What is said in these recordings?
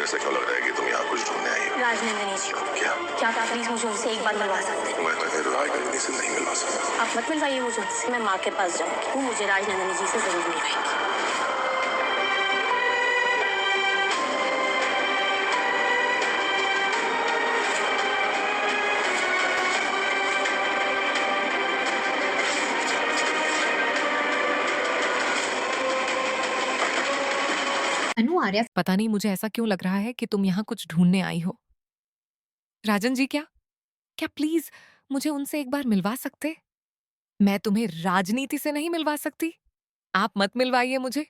ऐसा क्यों लग रहा है कि तुम यहाँ कुछ ढूंढने आई हो? राजनंदिनी जी को। क्या? क्या आप प्लीज मुझे उनसे एक बार मिलवा सकते हैं? मैं तुम्हें राजनंदिनी से नहीं मिलवा सकता। आप मत मिलवाइए मुझे उनसे। मैं माँ के पास जाऊंगी, वो मुझे राजनंदिनी जी से जरूर मिलवाएंगी। अनु आर्या पता नहीं मुझे ऐसा क्यों लग रहा है कि तुम यहाँ कुछ ढूंढने आई हो। राजन जी, क्या क्या प्लीज मुझे उनसे एक बार मिलवा सकते? मैं तुम्हें राजनीति से नहीं मिलवा सकती। आप मत मिलवाइए मुझे।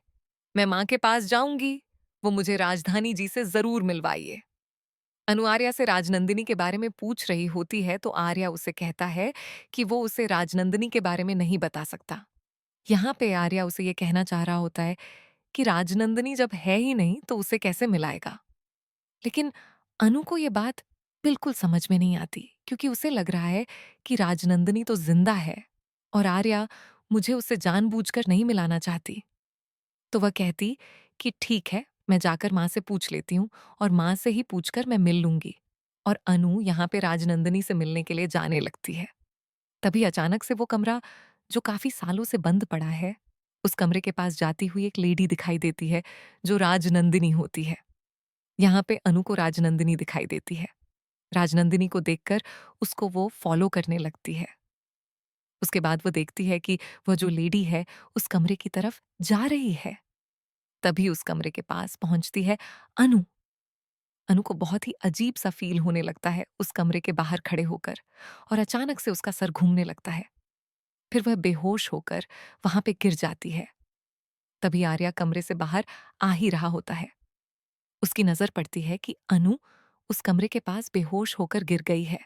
मैं माँ के पास जाऊंगी, वो मुझे राजधानी जी से जरूर मिलवाइए। अनु आर्या से राजनंदिनी के बारे में पूछ रही होती है तो आर्या उसे कहता है कि वो उसे राजनंदिनी के बारे में नहीं बता सकता। यहाँ पे आर्या उसे ये कहना चाह रहा होता है कि राजनंदिनी जब है ही नहीं तो उसे कैसे मिलाएगा। लेकिन अनु को ये बात बिल्कुल समझ में नहीं आती क्योंकि उसे लग रहा है कि राजनंदिनी तो जिंदा है और आर्या मुझे उससे जानबूझकर नहीं मिलाना चाहती। तो वह कहती कि ठीक है, मैं जाकर माँ से पूछ लेती हूँ और माँ से ही पूछकर मैं मिल लूंगी। और अनु यहाँ पे राजनंदिनी से मिलने के लिए जाने लगती है। तभी अचानक से वो कमरा जो काफी सालों से बंद पड़ा है, उस कमरे के पास जाती हुई एक लेडी दिखाई देती है जो राजनंदिनी होती है। यहाँ पे अनु को राजनंदिनी दिखाई देती है। राजनंदिनी को देखकर उसको वो फॉलो करने लगती है। उसके बाद वो देखती है कि वह जो लेडी है उस कमरे की तरफ जा रही है। तभी उस कमरे के पास पहुंचती है अनु। अनु को बहुत ही अजीब सा फील होने लगता है उस कमरे के बाहर खड़े होकर और अचानक से उसका सर घूमने लगता है। फिर वह बेहोश होकर वहां पे गिर जाती है। तभी आर्या कमरे से बाहर आ ही रहा होता है। उसकी नजर पड़ती है कि अनु उस कमरे के पास बेहोश होकर गिर गई है।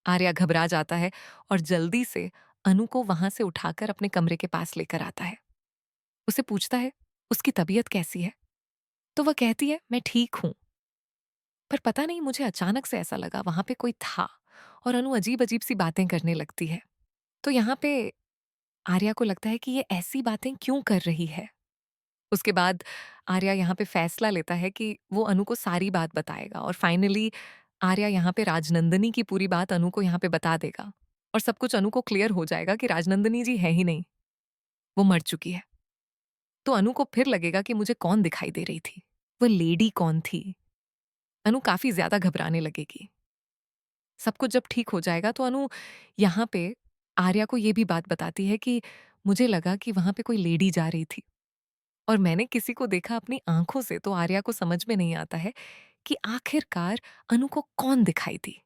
आर्या घबरा जाता है और जल्दी से अनु को वहां से उठाकर अपने कमरे के पास लेकर आता है। उसे पूछता है उसकी तबीयत कैसी है, तो वह कहती है मैं ठीक हूं। पर पता नहीं मुझे अचानक से ऐसा लगा वहां पे कोई था और अनु अजीब अजीब सी बातें करने लगती है। तो यहाँ पे आर्या को लगता है कि ये ऐसी बातें क्यों कर रही है। उसके बाद आर्या यहाँ पे फैसला लेता है कि वो अनु को सारी बात बताएगा और फाइनली आर्या यहाँ पे राजनंदिनी की पूरी बात अनु को यहाँ पे बता देगा और सब कुछ अनु को क्लियर हो जाएगा कि राजनंदिनी जी है ही नहीं, वो मर चुकी है। तो अनु को फिर लगेगा कि मुझे कौन दिखाई दे रही थी, वो लेडी कौन थी। अनु काफी ज्यादा घबराने लगेगी। सब कुछ जब ठीक हो जाएगा तो अनु यहाँ पे आर्या को ये भी बात बताती है कि मुझे लगा कि वहां पे कोई लेडी जा रही थी और मैंने किसी को देखा अपनी आंखों से। तो आर्या को समझ में नहीं आता है कि आखिरकार अनु को कौन दिखाई दी।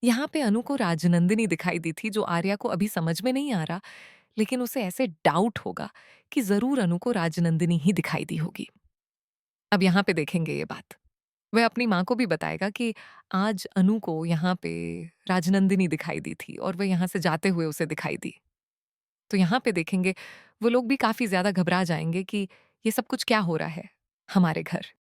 यहाँ पे अनु को राजनंदिनी दिखाई दी थी जो आर्या को अभी समझ में नहीं आ रहा, लेकिन उसे ऐसे डाउट होगा कि जरूर अनु को राजनंदिनी ही दिखाई दी होगी। अब यहाँ पे देखेंगे ये बात। वह अपनी माँ को भी बताएगा कि आज अनु को यहाँ पे राजनंदिनी दिखाई दी थी और वह यहाँ से जाते हुए उसे दिखाई दी। तो यहाँ पे देखेंगे वो लोग भी काफी ज्यादा घबरा जाएंगे कि ये सब कुछ क्या हो रहा है हमारे घर।